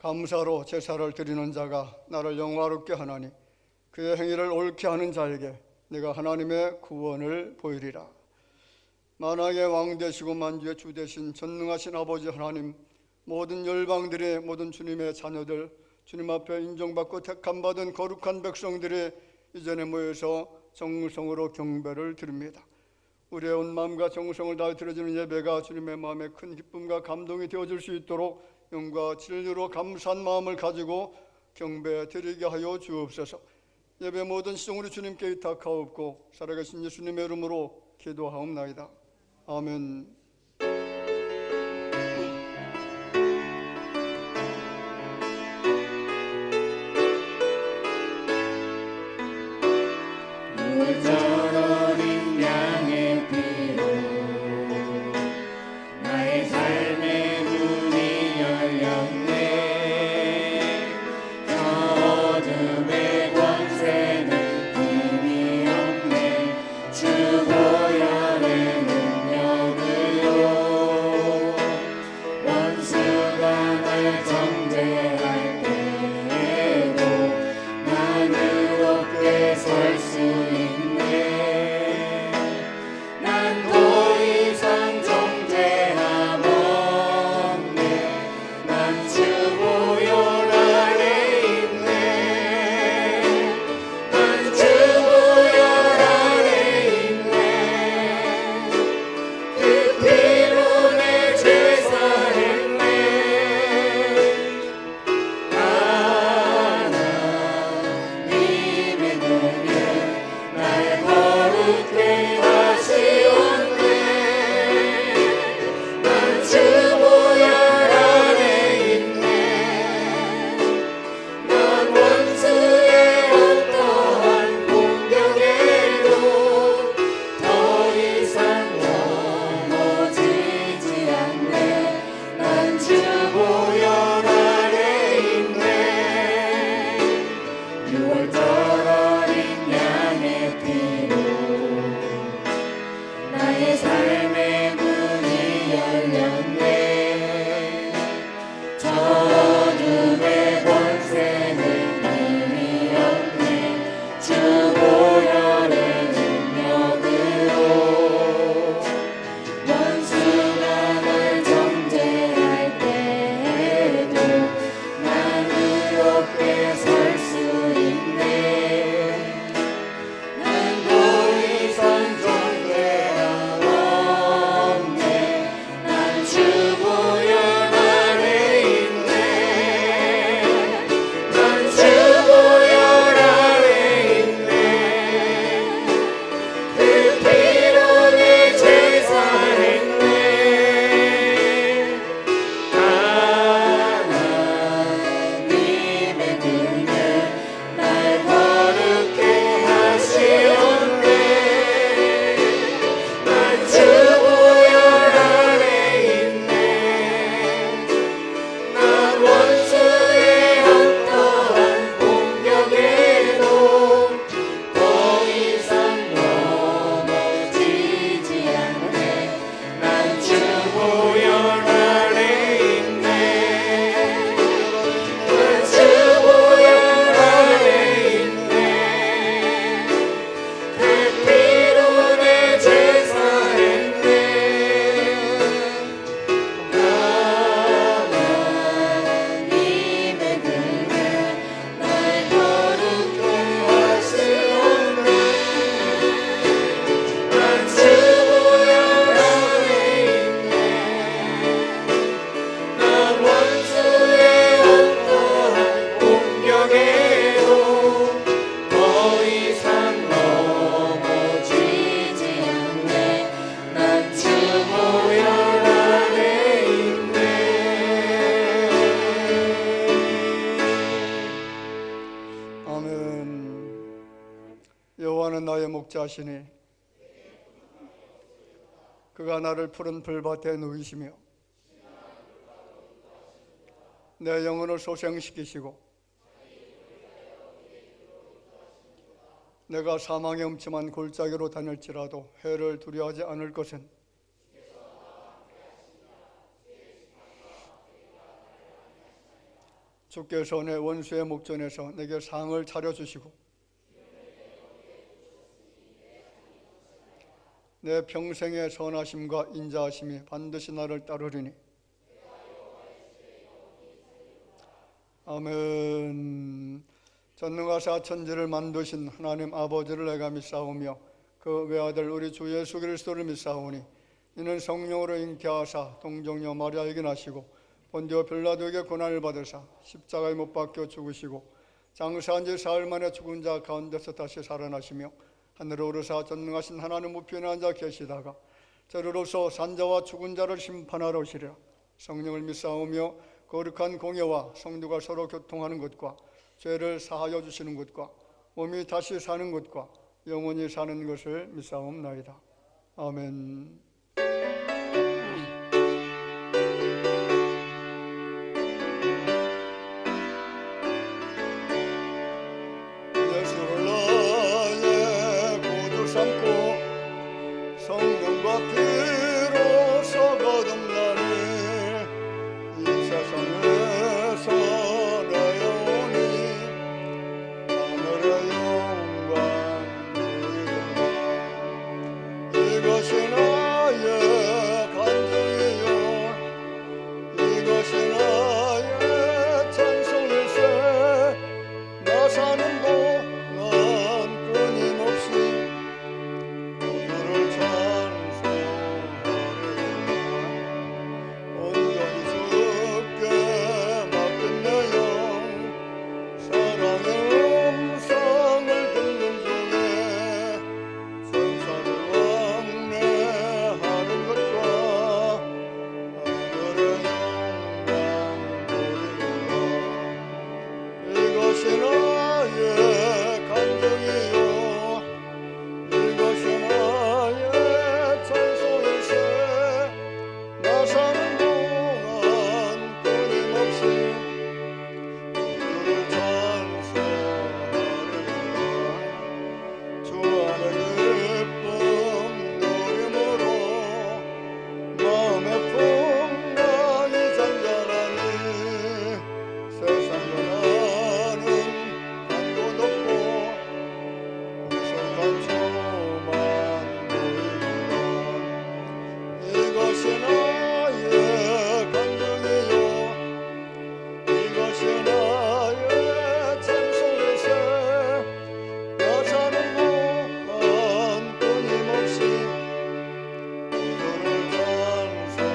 감사로 제사를 드리는 자가 나를 영화롭게 하나니 그의 행위를 옳게 하는 자에게 내가 하나님의 구원을 보이리라. 만왕의 왕 되시고 만주의 주 되신 전능하신 아버지 하나님, 모든 열방들의 모든 주님의 자녀들, 주님 앞에 인정받고 택함받은 거룩한 백성들이 이 전에 모여서 정성으로 경배를 드립니다. 우리의 온 마음과 정성을 다해 드려지는 예배가 주님의 마음에 큰 기쁨과 감동이 되어줄 수 있도록 영과 진리로 감사한 마음을 가지고 경배 드리게 하여 주옵소서. 예배 모든 시종으로 주님께 의탁하옵고 살아계신 예수님의 이름으로 기도하옵나이다. 아멘. 여호와는 나의 목자시니 그가 나를 푸른 풀밭에 누이시며 내 영혼을 소생시키시고 내가 사망의 음침한 골짜기로 다닐지라도 해를 두려워하지 않을 것은 주께서 내 원수의 목전에서 내게 상을 차려주시고 내 평생의 선하심과 인자하심이 반드시 나를 따르리니. 아멘. 전능하사 천지를 만드신 하나님 아버지를 내가 믿사오며 그 외아들 우리 주 예수 그리스도를 믿사오니 이는 성령으로 잉태하사 동정녀 마리아에게 나시고 본디오 빌라도에게 고난을 받으사 십자가에 못 박혀 죽으시고 장사한 지 사흘 만에 죽은 자 가운데서 다시 살아나시며 하늘에 오르사 전능하신 하나님 우편에 앉아 계시다가 저리로서 산자와 죽은 자를 심판하러 오시리라. 성령을 믿사오며 거룩한 공예와 성도가 서로 교통하는 것과 죄를 사하여 주시는 것과 몸이 다시 사는 것과 영원히 사는 것을 믿사옵나이다. 아멘. 예수를 나의 구주 삼고 성령과 피로서 거듭나니 이 세상에서 이것이 나의 간증이요 이것이 나의 찬송일세. 나 사는 동안 끊임없이 주를 찬송하리라. 온전히 주께 맡긴 내 영 사랑의 음성을 듣는 중에 천사를 왕래하는 것과 하늘의 영광 보리라. 이것이 나의 감정이요 이것이 나의 찬송일세. 나 사는 동안 끊임없이 주를 찬송하리라. 주 안에 기쁨 누림으로 마음의 풍랑이 잔잔하니 세상과 나는 간도 높고 미숙한 초만 보이리라. 이것이 나의 간증이요 이것이 나의 찬송일세. 나 사는 동안 끊임없이 주를 찬송하리라.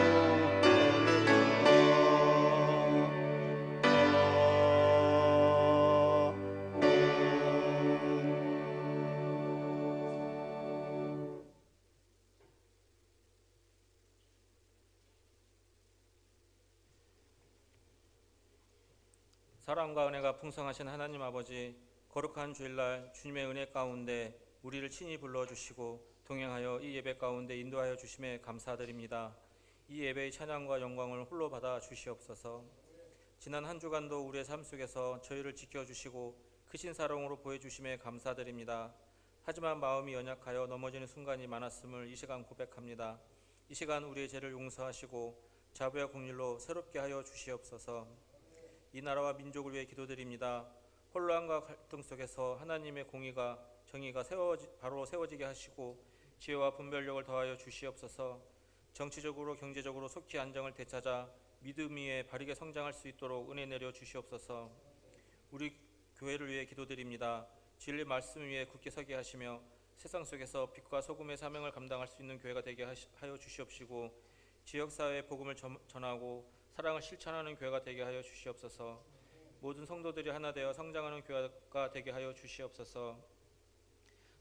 사랑과 은혜가 풍성하신 하나님 아버지, 거룩한 주일날 주님의 은혜 가운데 우리를 친히 불러주시고 동행하여 이 예배 가운데 인도하여 주심에 감사드립니다. 이 예배의 찬양과 영광을 홀로 받아 주시옵소서. 지난 한 주간도 우리의 삶 속에서 저희를 지켜주시고 크신 사랑으로 보여주심에 감사드립니다. 하지만 마음이 연약하여 넘어지는 순간이 많았음을 이 시간 고백합니다. 이 시간 우리의 죄를 용서하시고 자비와 긍휼로 새롭게 하여 주시옵소서. 이 나라와 민족을 위해 기도드립니다. 혼란과 갈등 속에서 하나님의 공의가 정의가 바로 세워지게 하시고 지혜와 분별력을 더하여 주시옵소서. 정치적으로 경제적으로 속히 안정을 되찾아 믿음 위에 바르게 성장할 수 있도록 은혜 내려 주시옵소서. 우리 교회를 위해 기도드립니다. 진리 말씀 위에 굳게 서게 하시며 세상 속에서 빛과 소금의 사명을 감당할 수 있는 교회가 되게 하여 주시옵시고 지역사회에 복음을 전하고 사랑을 실천하는 교회가 되게 하여 주시옵소서. 모든 성도들이 하나 되어 성장하는 교회가 되게 하여 주시옵소서.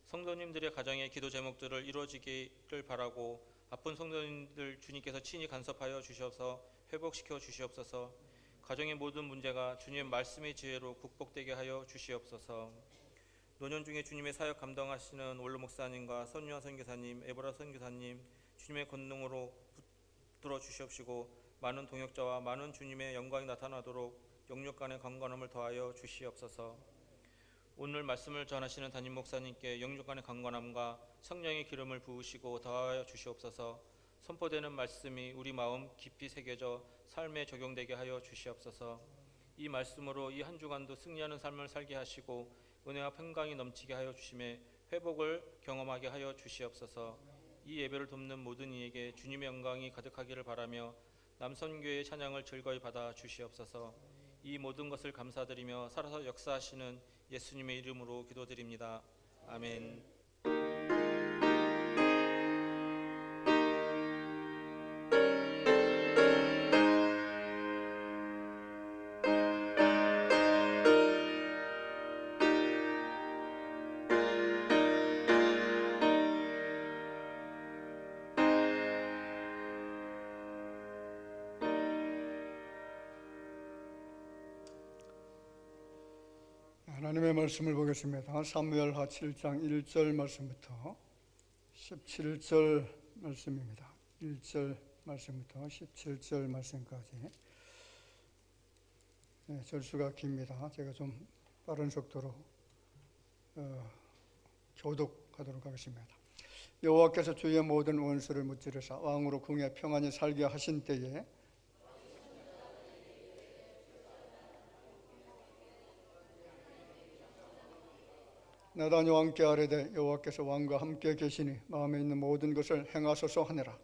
성도님들의 가정의 기도 제목들을 이루어지기를 바라고 아픈 성도님들 주님께서 친히 간섭하여 주시옵소서. 회복시켜 주시옵소서. 가정의 모든 문제가 주님의 말씀의 지혜로 극복되게 하여 주시옵소서. 노년 중에 주님의 사역 감당하시는 원로 목사님과 선유한 선교사님, 에보라 선교사님 주님의 권능으로 붙들어 주시옵시고 많은 동역자와 많은 주님의 영광이 나타나도록 영육 간의 강건함을 더하여 주시옵소서. 오늘 말씀을 전하시는 담임 목사님께 영육 간의 강건함과 성령의 기름을 부으시고 더하여 주시옵소서. 선포되는 말씀이 우리 마음 깊이 새겨져 삶에 적용되게 하여 주시옵소서. 이 말씀으로 이 한 주간도 승리하는 삶을 살게 하시고 은혜와 평강이 넘치게 하여 주심에 회복을 경험하게 하여 주시옵소서. 이 예배를 돕는 모든 이에게 주님의 영광이 가득하기를 바라며 남선교회의 찬양을 즐거이 받아 주시옵소서. 이 모든 것을 감사드리며 살아서 역사하시는 예수님의 이름으로 기도드립니다. 아멘. 하나님의 말씀을 보겠습니다. 사무엘하 7장 1절 말씀부터 17절 말씀입니다. 1절 말씀부터 17절 말씀까지. 절수가 깁니다. 제가 좀 빠른 속도로 교독하도록 하겠습니다. 여호와께서 주의 모든 원수를 무찌르사 왕으로 궁에 평안히 살게 하신 때에 나단이 왕께 아뢰되 여호와께서 왕과 함께 계시니 마음에 있는 모든 것을 행하소서 하니라.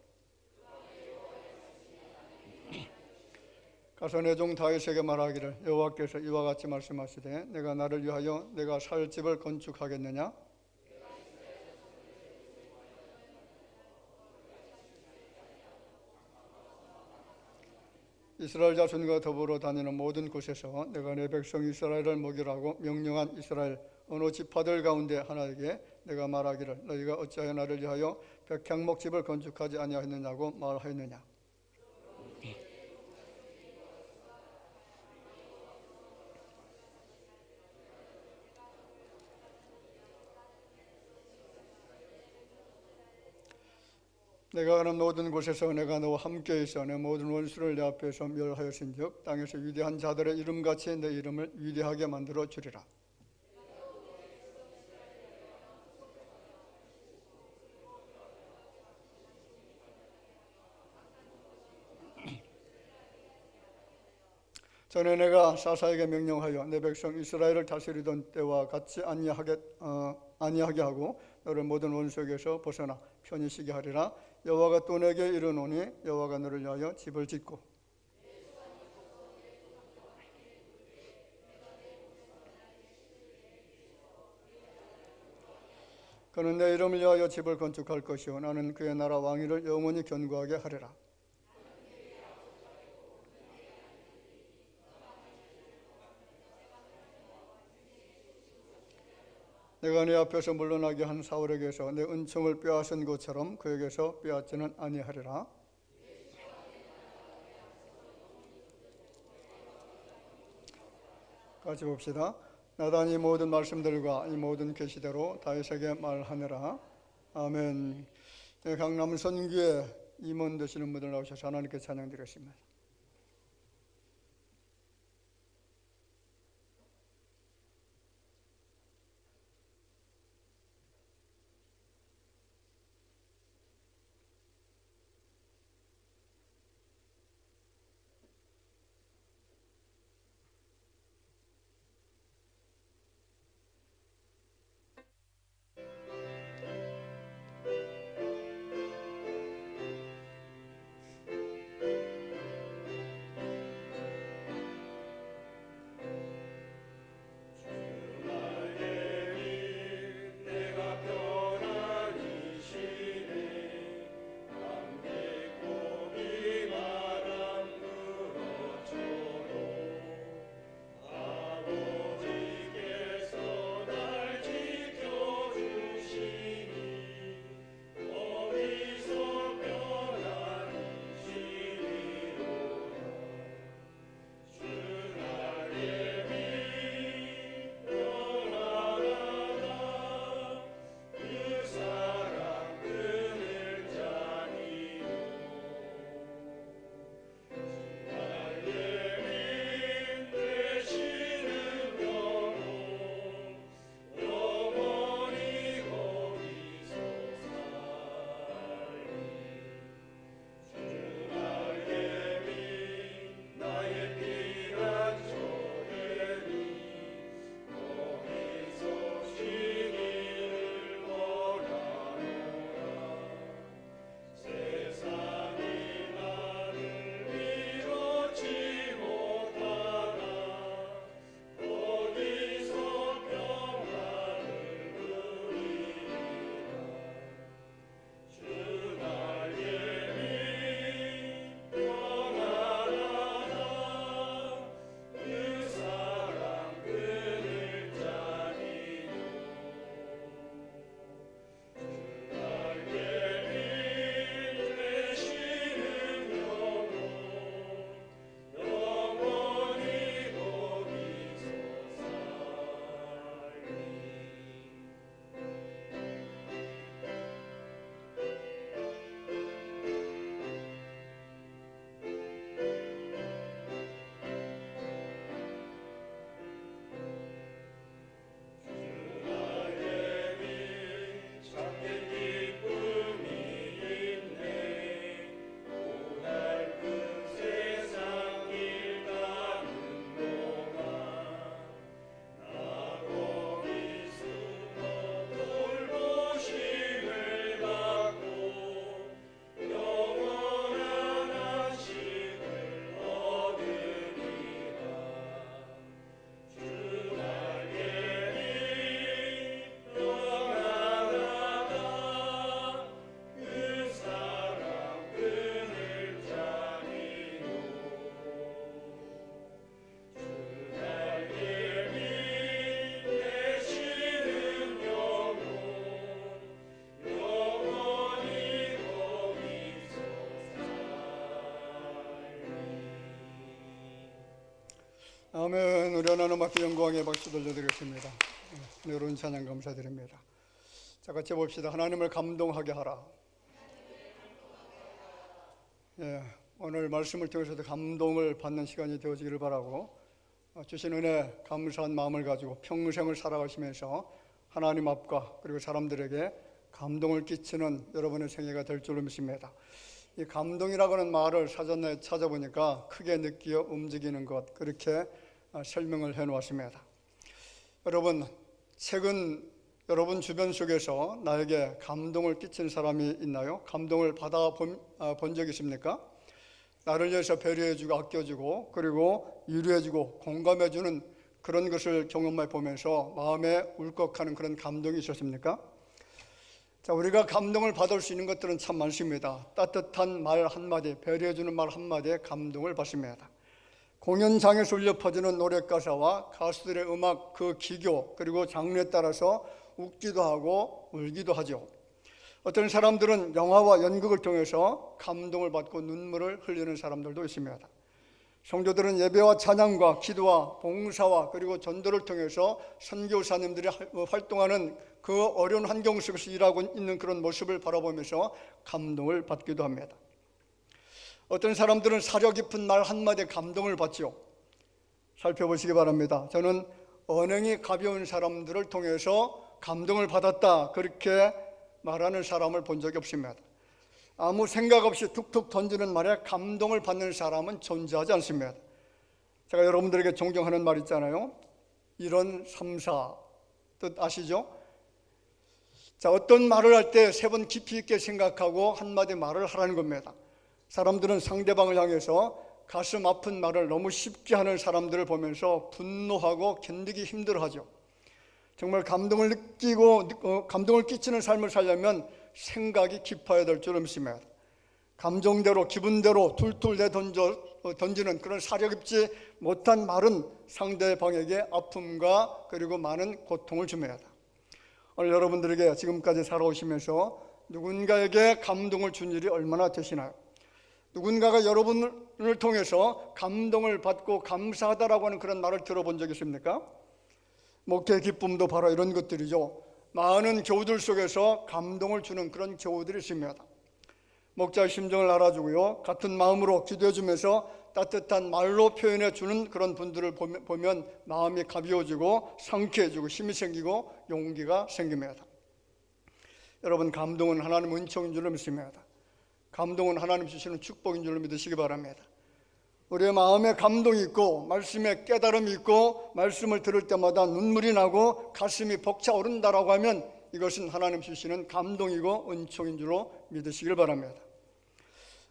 가서 내 종 다윗에게 말하기를 여호와께서 이와 같이 말씀하시되 내가 나를 위하여 내가 살 집을 건축하겠느냐? 이스라엘 자손과 더불어 다니는 모든 곳에서 내가 내 백성 이스라엘을 먹이라고 명령한 이스라엘 어느 지파들 가운데 하나에게 내가 말하기를 너희가 어찌하여 나를 위하여 백향목집을 건축하지 아니하였느냐고 말하였느냐. 내가 가는 모든 곳에서 내가 너와 함께 있어 내 모든 원수를 내 앞에서 멸하였은즉 땅에서 위대한 자들의 이름같이 내 이름을 위대하게 만들어 주리라. 전에 내가 사사에게 명령하여 내 백성 이스라엘을 다스리던 때와 같이 아니하게 하고 너를 모든 원수에게서 벗어나 편히 쉬게 하리라. 여호와가 또 내게 이르노니 여호와가 너를 위하여 집을 짓고 그는 내 이름을 위하여 집을 건축할 것이요 나는 그의 나라 왕위를 영원히 견고하게 하리라. 내가 네 앞에서 물러나게 한 사울에게서 내 은총을 빼앗은 것처럼 그에게서 빼앗지는 아니하리라. 같이 봅시다. 나단이 모든 말씀들과 이 모든 계시대로 다윗에게 말하느라. 아멘. 강남 선교회 임원 되시는 분들 나오셔서 하나님께 찬양드리겠습니다. 아멘. 우리 하나님 앞에 영광의 박수 돌려드리겠습니다. 여러분 찬양 감사드립니다. 자, 같이 봅시다. 하나님을 감동하게 하라. 오늘 말씀을 통해서도 감동을 받는 시간이 되어지기를 바라고, 주신 은혜 감사한 마음을 가지고 평생을 살아가시면서 하나님 앞과 그리고 사람들에게 감동을 끼치는 여러분의 생애가 될 줄로 믿습니다. 이 감동이라고 하는 말을 사전에 찾아보니까 크게 느끼어 움직이는 것, 그렇게 설명을 해놓았습니다. 여러분, 최근 여러분 주변 속에서 나에게 감동을 끼친 사람이 있나요? 감동을 받아본 적이 있습니까? 나를 위해서 배려해주고 아껴주고 그리고 위로해주고 공감해주는 그런 것을 경험해 보면서 마음에 울컥하는 그런 감동이 있었습니까? 자, 우리가 감동을 받을 수 있는 것들은 참 많습니다. 따뜻한 말 한마디, 배려해주는 말 한마디에 감동을 받습니다. 공연장에서 울려 퍼지는 노래 가사와 가수들의 음악 그 기교, 그리고 장르에 따라서 웃기도 하고 울기도 하죠. 어떤 사람들은 영화와 연극을 통해서 감동을 받고 눈물을 흘리는 사람들도 있습니다. 성도들은 예배와 찬양과 기도와 봉사와 그리고 전도를 통해서 선교사님들이 활동하는 그 어려운 환경 속에서 일하고 있는 그런 모습을 바라보면서 감동을 받기도 합니다. 어떤 사람들은 사려 깊은 말 한마디에 감동을 받죠. 살펴보시기 바랍니다. 저는 언행이 가벼운 사람들을 통해서 감동을 받았다, 그렇게 말하는 사람을 본 적이 없습니다. 아무 생각 없이 툭툭 던지는 말에 감동을 받는 사람은 존재하지 않습니다. 제가 여러분들에게 존경하는 말 있잖아요. 이런 삼사, 뜻 아시죠? 자, 어떤 말을 할 때 세 번 깊이 있게 생각하고 한마디 말을 하라는 겁니다. 사람들은 상대방을 향해서 가슴 아픈 말을 너무 쉽게 하는 사람들을 보면서 분노하고 견디기 힘들어하죠. 정말 감동을 느끼고 감동을 끼치는 삶을 살려면 생각이 깊어야 될 줄 믿습니다. 감정대로 기분대로 툴툴 던지는 그런 사려 깊지 못한 말은 상대방에게 아픔과 그리고 많은 고통을 줍니다. 오늘 여러분들에게 지금까지 살아오시면서 누군가에게 감동을 준 일이 얼마나 되시나요? 누군가가 여러분을 통해서 감동을 받고 감사하다라고 하는 그런 말을 들어본 적 있습니까? 목회의 기쁨도 바로 이런 것들이죠. 많은 교우들 속에서 감동을 주는 그런 교우들이 있습니다. 목자의 심정을 알아주고요, 같은 마음으로 기도해주면서 따뜻한 말로 표현해주는 그런 분들을 보면 마음이 가벼워지고 상쾌해지고 힘이 생기고 용기가 생깁니다. 여러분, 감동은 하나님 은총인 줄로 믿습니다. 감동은 하나님 주시는 축복인 줄로 믿으시기 바랍니다. 우리의 마음에 감동이 있고 말씀에 깨달음이 있고 말씀을 들을 때마다 눈물이 나고 가슴이 벅차오른다라고 하면 이것은 하나님 주시는 감동이고 은총인 줄로 믿으시길 바랍니다.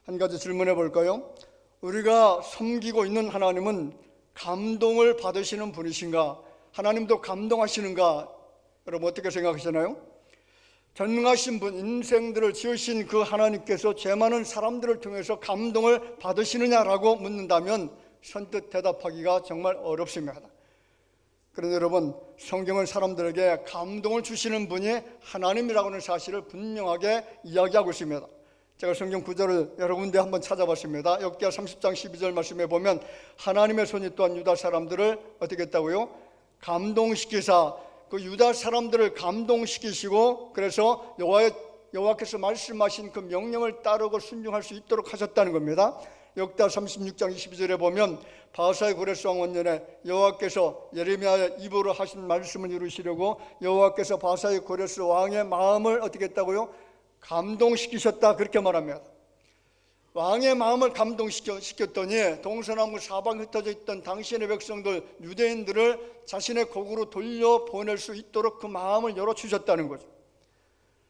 한 가지 질문해 볼까요? 우리가 섬기고 있는 하나님은 감동을 받으시는 분이신가? 하나님도 감동하시는가? 여러분 어떻게 생각하시나요? 전능하신 분, 인생들을 지으신 그 하나님께서 죄 많은 사람들을 통해서 감동을 받으시느냐라고 묻는다면 선뜻 대답하기가 정말 어렵습니다. 그런데 여러분, 성경은 사람들에게 감동을 주시는 분이 하나님이라고 하는 사실을 분명하게 이야기하고 있습니다. 제가 성경 구절을 여러 군데 한번 찾아봤습니다. 역대하 30장 12절 말씀에 보면 하나님의 손이 또한 유다 사람들을 어떻게 했다고요? 감동시키사, 그 유다 사람들을 감동시키시고 그래서 여호와께서 말씀하신 그 명령을 따르고 순종할 수 있도록 하셨다는 겁니다. 역대하 36장 22절에 보면 바사의 고레스 왕 원년에 여호와께서 예레미야의 입으로 하신 말씀을 이루시려고 여호와께서 바사의 고레스 왕의 마음을 어떻게 했다고요? 감동시키셨다, 그렇게 말합니다. 왕의 마음을 감동시켰더니 동서남북 사방에 흩어져 있던 당신의 백성들 유대인들을 자신의 곡으로 돌려보낼 수 있도록 그 마음을 열어주셨다는 거죠.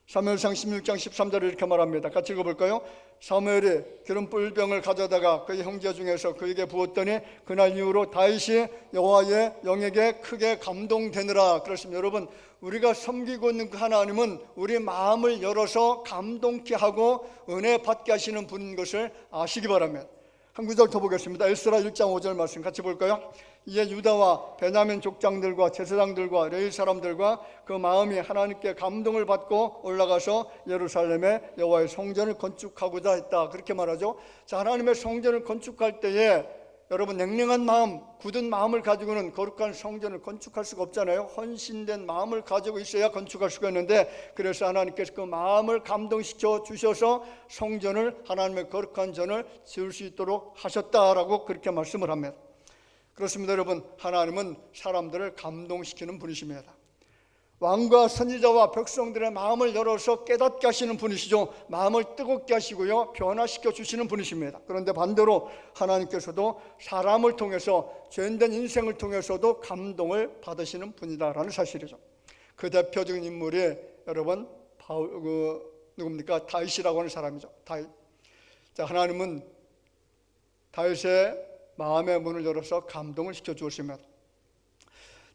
사무엘상 16장 13절에 이렇게 말합니다. 같이 읽어볼까요? 사무엘이 기름 뿔병을 가져다가 그의 형제 중에서 그에게 부었더니 그날 이후로 다윗이 여호와의 영에게 크게 감동되느라. 그렇습니다. 여러분, 우리가 섬기고 있는 그 하나님은 우리 마음을 열어서 감동케 하고 은혜 받게 하시는 분인 것을 아시기 바랍니다. 한 구절 더 보겠습니다. 에스라 1장 5절 말씀 같이 볼까요? 이에 유다와 베냐민 족장들과 제사장들과 레위 사람들과 그 마음이 하나님께 감동을 받고 올라가서 예루살렘에 여호와의 성전을 건축하고자 했다, 그렇게 말하죠. 자, 하나님의 성전을 건축할 때에 여러분, 냉랭한 마음, 굳은 마음을 가지고는 거룩한 성전을 건축할 수가 없잖아요. 헌신된 마음을 가지고 있어야 건축할 수가 있는데, 그래서 하나님께서 그 마음을 감동시켜 주셔서 성전을, 하나님의 거룩한 전을 지을 수 있도록 하셨다라고 그렇게 말씀을 합니다. 그렇습니다. 여러분, 하나님은 사람들을 감동시키는 분이십니다. 왕과 선지자와 백성들의 마음을 열어서 깨닫게 하시는 분이시죠. 마음을 뜨겁게 하시고요, 변화시켜 주시는 분이십니다. 그런데 반대로 하나님께서도 사람을 통해서, 죄인된 인생을 통해서도 감동을 받으시는 분이다라는 사실이죠. 그 대표적인 인물이 여러분 누굽니까? 다윗이라고 하는 사람이죠. 다윗. 자, 하나님은 다윗의 마음의 문을 열어서 감동을 시켜 주었습니다.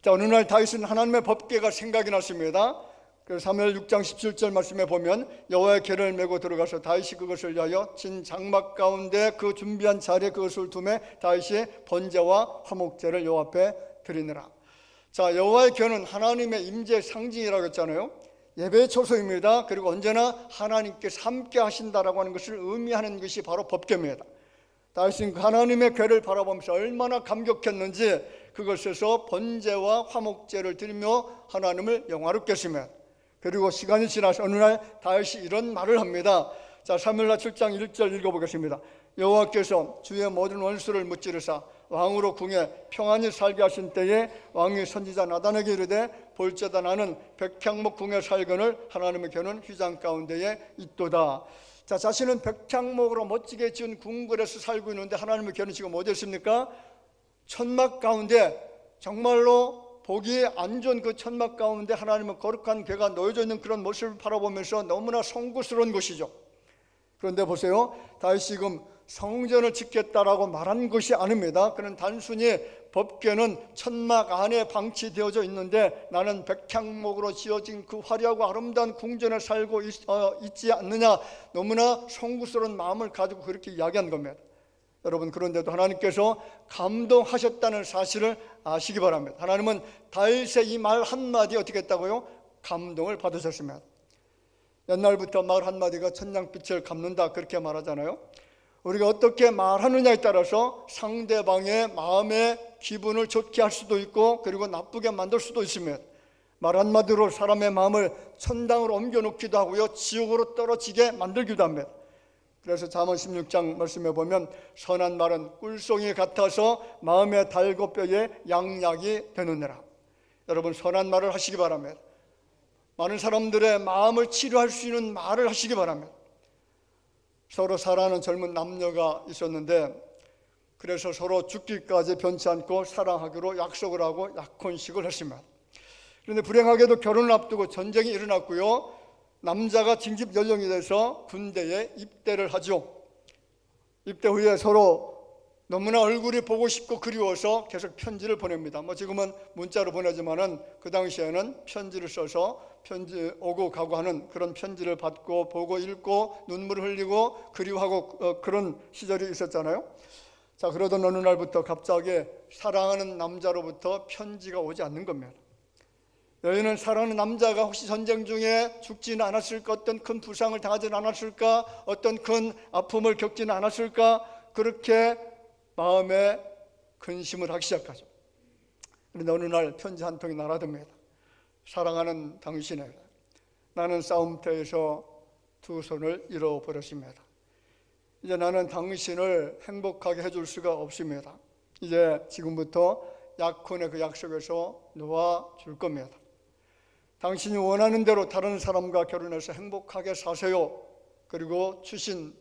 자, 어느 날 다윗은 하나님의 법궤가 생각이 났습니다. 그래서 사무엘 6장 17절 말씀에 보면 여호와의 궤를 메고 들어가서 다윗이 그것을 위하여 진 장막 가운데 그 준비한 자리에 그것을 두매 다윗이 번제와 화목제를 여호와 앞에 드리느라. 자, 여호와의 궤는 하나님의 임재 상징이라고 했잖아요. 예배의 초소입니다. 그리고 언제나 하나님께서 함께 하신다라고 하는 것을 의미하는 것이 바로 법궤입니다. 다윗은 하나님의 궤를 바라보면서 얼마나 감격했는지 그것에서 번제와 화목제를 드리며 하나님을 영화롭게 했으며, 그리고 시간이 지나서 어느 날 다윗이 이런 말을 합니다. 자, 사무엘하 7장 1절 읽어보겠습니다. 여호와께서 주의 모든 원수를 무찌르사 왕으로 궁에 평안히 살게 하신 때에 왕이 선지자 나단에게 이르되 볼지어다 나는 백향목 궁에 살거늘 하나님의 궤는 휘장 가운데에 있도다. 자, 자신은 백향목으로 멋지게 지은 궁궐에서 살고 있는데 하나님의 궤는 지금 어디 있습니까? 천막 가운데, 정말로 보기 안 좋은 그 천막 가운데 하나님의 거룩한 궤가 놓여져 있는 그런 모습을 바라보면서 너무나 송구스러운 것이죠. 그런데 보세요, 다윗이 지금 성전을 짓겠다라고 말한 것이 아닙니다. 그는 단순히 법궤는 천막 안에 방치되어져 있는데 나는 백향목으로 지어진 그 화려하고 아름다운 궁전에 살고 있지 않느냐, 너무나 송구스러운 마음을 가지고 그렇게 이야기한 겁니다. 여러분, 그런데도 하나님께서 감동하셨다는 사실을 아시기 바랍니다. 하나님은 다윗의 이 말 한마디 어떻게 했다고요? 감동을 받으셨습니다. 옛날부터 말 한마디가 천냥빛을 갚는다 그렇게 말하잖아요. 우리가 어떻게 말하느냐에 따라서 상대방의 마음의 기분을 좋게 할 수도 있고 그리고 나쁘게 만들 수도 있습니다. 말 한마디로 사람의 마음을 천당으로 옮겨놓기도 하고요, 지옥으로 떨어지게 만들기도 합니다. 그래서 잠언 16장 말씀에 보면 선한 말은 꿀송이 같아서 마음에 달고 뼈에 양약이 되느니라. 여러분, 선한 말을 하시기 바랍니다. 많은 사람들의 마음을 치료할 수 있는 말을 하시기 바랍니다. 서로 사랑하는 젊은 남녀가 있었는데, 그래서 서로 죽기까지 변치 않고 사랑하기로 약속을 하고 약혼식을 했습니다. 그런데 불행하게도 결혼을 앞두고 전쟁이 일어났고요, 남자가 징집 연령이 돼서 군대에 입대를 하죠. 입대 후에 서로 너무나 얼굴이 보고 싶고 그리워서 계속 편지를 보냅니다. 지금은 문자로 보내지만은 그 당시에는 편지를 써서 편지 오고 가고 하는 그런 편지를 받고 보고 읽고 눈물을 흘리고 그리워하고 그런 시절이 있었잖아요. 자, 그러던 어느 날부터 갑자기 사랑하는 남자로부터 편지가 오지 않는 겁니다. 여인은 사랑하는 남자가 혹시 전쟁 중에 죽지는 않았을까, 어떤 큰 부상을 당하지는 않았을까, 어떤 큰 아픔을 겪지는 않았을까, 그렇게 마음에 근심을 하기 시작하죠. 그런데 어느 날 편지 한 통이 날아듭니다. 사랑하는 당신에게 나는 싸움터에서 두 손을 잃어버렸습니다. 이제 나는 당신을 행복하게 해줄 수가 없습니다. 이제 지금부터 약혼의 그 약속에서 놓아줄 겁니다. 당신이 원하는 대로 다른 사람과 결혼해서 행복하게 사세요. 그리고 추신에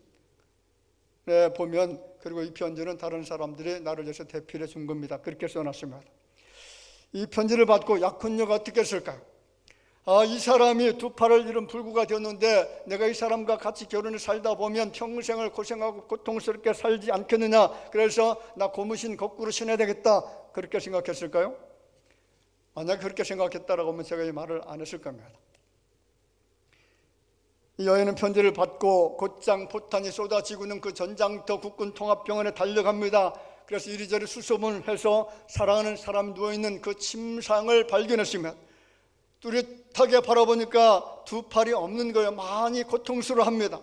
보면, 그리고 이 편지는 다른 사람들이 나를 위해서 대필해 준 겁니다. 그렇게 써놨습니다. 이 편지를 받고 약혼녀가 어떻게 했을까요? 이 사람이 두 팔을 잃은 불구가 되었는데 내가 이 사람과 같이 결혼을 살다 보면 평생을 고생하고 고통스럽게 살지 않겠느냐, 그래서 나 고무신 거꾸로 신어야 되겠다, 그렇게 생각했을까요? 만약 그렇게 생각했다라고 하면 제가 이 말을 안 했을 겁니다. 이 여인은 편지를 받고 곧장 포탄이 쏟아지고는 그 전장터 국군 통합병원에 달려갑니다. 그래서 이리저리 수소문을 해서 사랑하는 사람이 누워있는 그 침상을 발견했으면 뚜렷하게 바라보니까 두 팔이 없는 거예요. 많이 고통스러워합니다.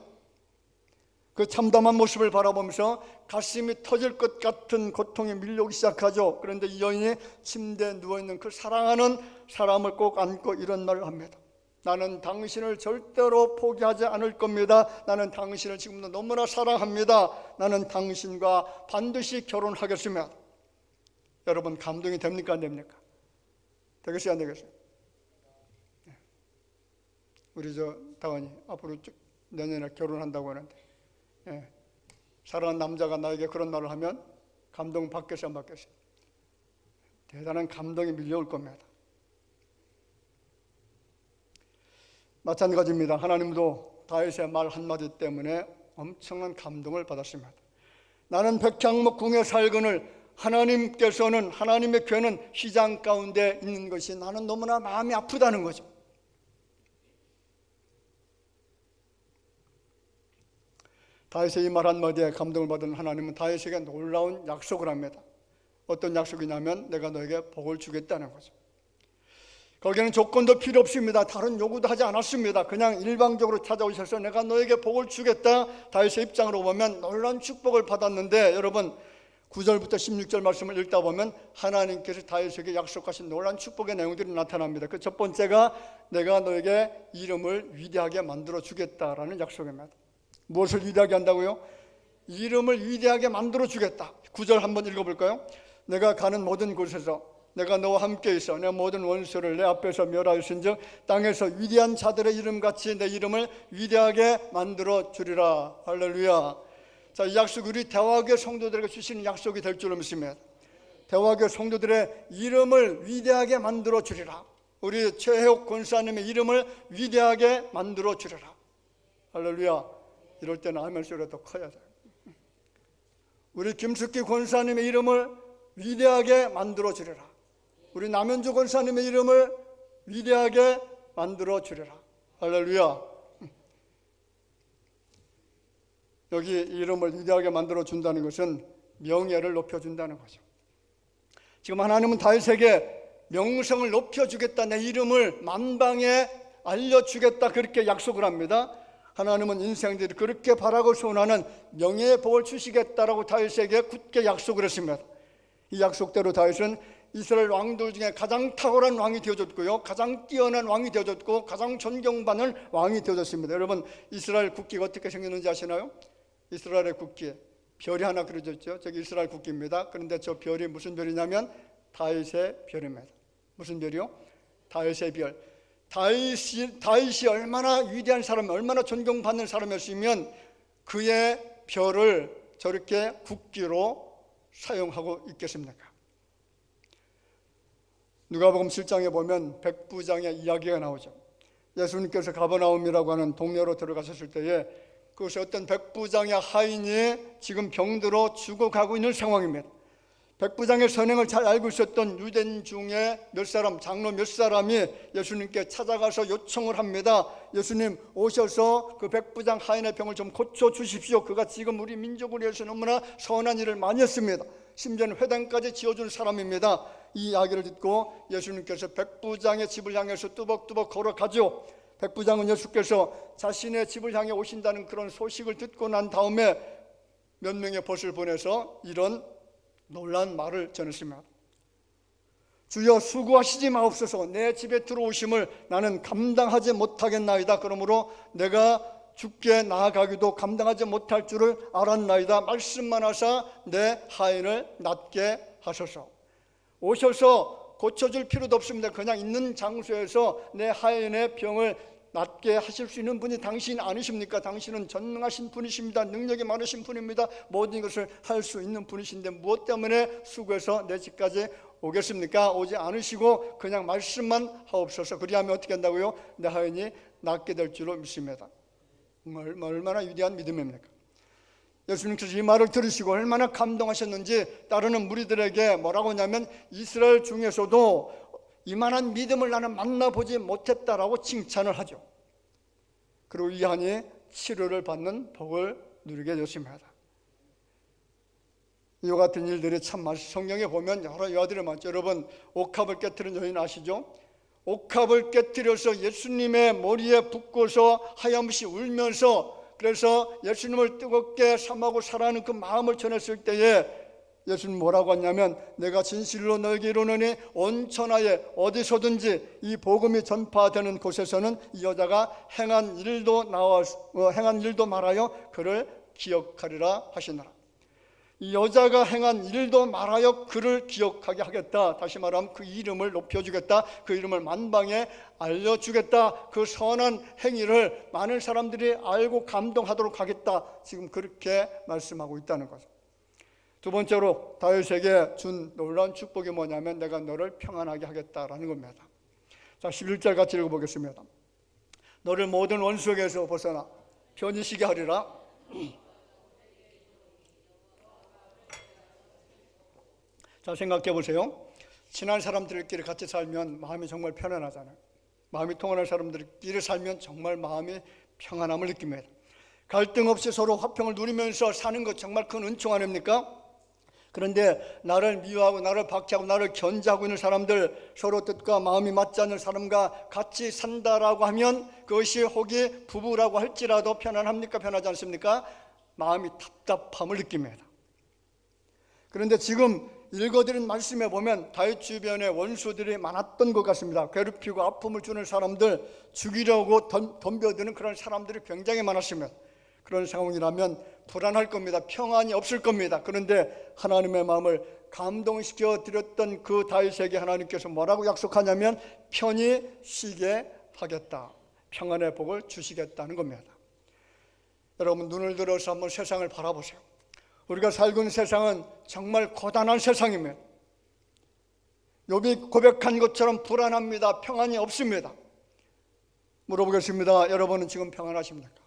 그 참담한 모습을 바라보면서 가슴이 터질 것 같은 고통이 밀려오기 시작하죠. 그런데 이 여인이 침대에 누워있는 그 사랑하는 사람을 꼭 안고 이런 말을 합니다. 나는 당신을 절대로 포기하지 않을 겁니다. 나는 당신을 지금도 너무나 사랑합니다. 나는 당신과 반드시 결혼하겠습니다. 여러분, 감동이 됩니까 안 됩니까? 되겠어요 안 되겠어요? 우리 다원이 앞으로 쭉 내년에 결혼한다고 하는데, 사랑하는 남자가 나에게 그런 말을 하면 감동 받겠어요 안 받겠어요? 대단한 감동이 밀려올 겁니다. 마찬가지입니다. 하나님도 다윗의 말 한마디 때문에 엄청난 감동을 받았습니다. 나는 백향목 궁에 살거늘 하나님께서는, 하나님의 괴는 시장 가운데 있는 것이 나는 너무나 마음이 아프다는 거죠. 다윗의 이 말 한마디에 감동을 받은 하나님은 다윗에게 놀라운 약속을 합니다. 어떤 약속이냐면 내가 너에게 복을 주겠다는 거죠. 거기에는 조건도 필요 없습니다. 다른 요구도 하지 않았습니다. 그냥 일방적으로 찾아오셔서 내가 너에게 복을 주겠다. 다윗의 입장으로 보면 놀라운 축복을 받았는데, 여러분 9절부터 16절 말씀을 읽다 보면 하나님께서 다윗에게 약속하신 놀라운 축복의 내용들이 나타납니다. 그 첫 번째가 내가 너에게 이름을 위대하게 만들어 주겠다라는 약속입니다. 무엇을 위대하게 한다고요? 이름을 위대하게 만들어 주겠다. 9절 한번 읽어볼까요? 내가 가는 모든 곳에서 내가 너와 함께 있어 내 모든 원수를 내 앞에서 멸하였은즉 땅에서 위대한 자들의 이름같이 내 이름을 위대하게 만들어 주리라. 할렐루야. 자, 이 약속이 우리 대화교회 성도들에게 주시는 약속이 될 줄로 믿습니다. 대화교회 성도들의 이름을 위대하게 만들어 주리라. 우리 최혜옥 권사님의 이름을 위대하게 만들어 주리라. 할렐루야. 이럴 때는 아멘 소리가 더 커야 돼요. 우리 김숙기 권사님의 이름을 위대하게 만들어 주리라. 우리 남현주 권사님의 이름을 위대하게 만들어 주리라. 할렐루야. 여기 이름을 위대하게 만들어 준다는 것은 명예를 높여준다는 거죠. 지금 하나님은 다윗에게 명성을 높여주겠다, 내 이름을 만방에 알려주겠다, 그렇게 약속을 합니다. 하나님은 인생들이 그렇게 바라고 소원하는 명예의 복을 주시겠다라고 다윗에게 굳게 약속을 했습니다. 이 약속대로 다윗은 이스라엘 왕들 중에 가장 탁월한 왕이 되어졌고요, 가장 뛰어난 왕이 되어졌고 가장 존경받는 왕이 되어졌습니다. 여러분, 이스라엘 국기가 어떻게 생겼는지 아시나요? 이스라엘의 국기에 별이 하나 그려졌죠. 저기 이스라엘 국기입니다. 그런데 저 별이 무슨 별이냐면 다윗의 별입니다. 무슨 별이요? 다윗의 별. 다윗이 얼마나 위대한 사람, 얼마나 존경받는 사람이었으면 그의 별을 저렇게 국기로 사용하고 있겠습니까? 누가복음 7장에 보면 백부장의 이야기가 나오죠. 예수님께서 가버나움이라고 하는 동네로 들어가셨을 때에 그것이 어떤 백부장의 하인이 지금 병들어 죽어가고 있는 상황입니다. 백부장의 선행을 잘 알고 있었던 유대인 중에 몇 사람, 장로 몇 사람이 예수님께 찾아가서 요청을 합니다. 예수님 오셔서 그 백부장 하인의 병을 좀 고쳐주십시오. 그가 지금 우리 민족을 위해서 너무나 선한 일을 많이 했습니다. 심지어는 회당까지 지어준 사람입니다. 이 이야기를 듣고 예수님께서 백부장의 집을 향해서 뚜벅뚜벅 걸어가죠. 백부장은 예수께서 자신의 집을 향해 오신다는 그런 소식을 듣고 난 다음에 몇 명의 벗을 보내서 이런 놀란 말을 전했습니다. 주여, 수고하시지 마옵소서. 내 집에 들어오심을 나는 감당하지 못하겠나이다. 그러므로 내가 죽게 나아가기도 감당하지 못할 줄을 알았나이다. 말씀만 하사 내 하인을 낫게 하소서. 오셔서 고쳐줄 필요도 없습니다. 그냥 있는 장소에서 내 하인의 병을 낫게 하실 수 있는 분이 당신 아니십니까? 당신은 전능하신 분이십니다. 능력이 많으신 분입니다. 모든 것을 할 수 있는 분이신데 무엇 때문에 수고해서 내 집까지 오겠습니까? 오지 않으시고 그냥 말씀만 하옵소서. 그리하면 어떻게 한다고요? 내 하인이 낫게 될 줄로 믿습니다. 얼마나 위대한 믿음입니까? 예수님께서 이 말을 들으시고 얼마나 감동하셨는지 따르는 무리들에게 뭐라고 하냐면 이스라엘 중에서도 이만한 믿음을 나는 만나보지 못했다라고 칭찬을 하죠. 그리고 이 한이 치료를 받는 복을 누리게 되었습니다. 이와 같은 일들이 참 성경에 보면 여러 여아들이 많죠. 여러분, 옥합을 깨뜨린 여인 아시죠? 옥합을 깨뜨려서 예수님의 머리에 붓고서 하염없이 울면서 그래서 예수님을 뜨겁게 삼하고 사랑하는 그 마음을 전했을 때에 예수님 뭐라고 했냐면 내가 진실로 너에게 이르노니 온 천하에 어디서든지 이 복음이 전파되는 곳에서는 이 여자가 행한 일도 말하여 그를 기억하리라 하시노라. 이 여자가 행한 일도 말하여 그를 기억하게 하겠다. 다시 말하면 그 이름을 높여주겠다. 그 이름을 만방에 알려주겠다. 그 선한 행위를 많은 사람들이 알고 감동하도록 하겠다. 지금 그렇게 말씀하고 있다는 거죠. 두 번째로 다윗에게 준 놀라운 축복이 뭐냐면 내가 너를 평안하게 하겠다라는 겁니다. 자, 11절 같이 읽어보겠습니다. 너를 모든 원수에게서 벗어나 편히 쉬게 하리라. 자, 생각해 보세요. 친한 사람들끼리 같이 살면 마음이 정말 편안하잖아요. 마음이 통하는 사람들끼리 살면 정말 마음이 평안함을 느낍니다. 갈등 없이 서로 화평을 누리면서 사는 것 정말 큰 은총 아닙니까? 그런데 나를 미워하고 나를 박해하고 나를 견제하고 있는 사람들, 서로 뜻과 마음이 맞지 않는 사람과 같이 산다라고 하면 그것이 혹이 부부라고 할지라도 편안합니까? 편하지 않습니까? 마음이 답답함을 느낍니다. 그런데 지금 읽어드린 말씀에 보면 다윗 주변에 원수들이 많았던 것 같습니다. 괴롭히고 아픔을 주는 사람들, 죽이려고 덤벼드는 그런 사람들이 굉장히 많았습니다. 그런 상황이라면 불안할 겁니다. 평안이 없을 겁니다. 그런데 하나님의 마음을 감동시켜 드렸던 그 다윗에게 하나님께서 뭐라고 약속하냐면 편히 쉬게 하겠다. 평안의 복을 주시겠다는 겁니다. 여러분, 눈을 들어서 한번 세상을 바라보세요. 우리가 살고 있는 세상은 정말 고단한 세상입니다. 욥이 고백한 것처럼 불안합니다. 평안이 없습니다. 물어보겠습니다. 여러분은 지금 평안하십니까?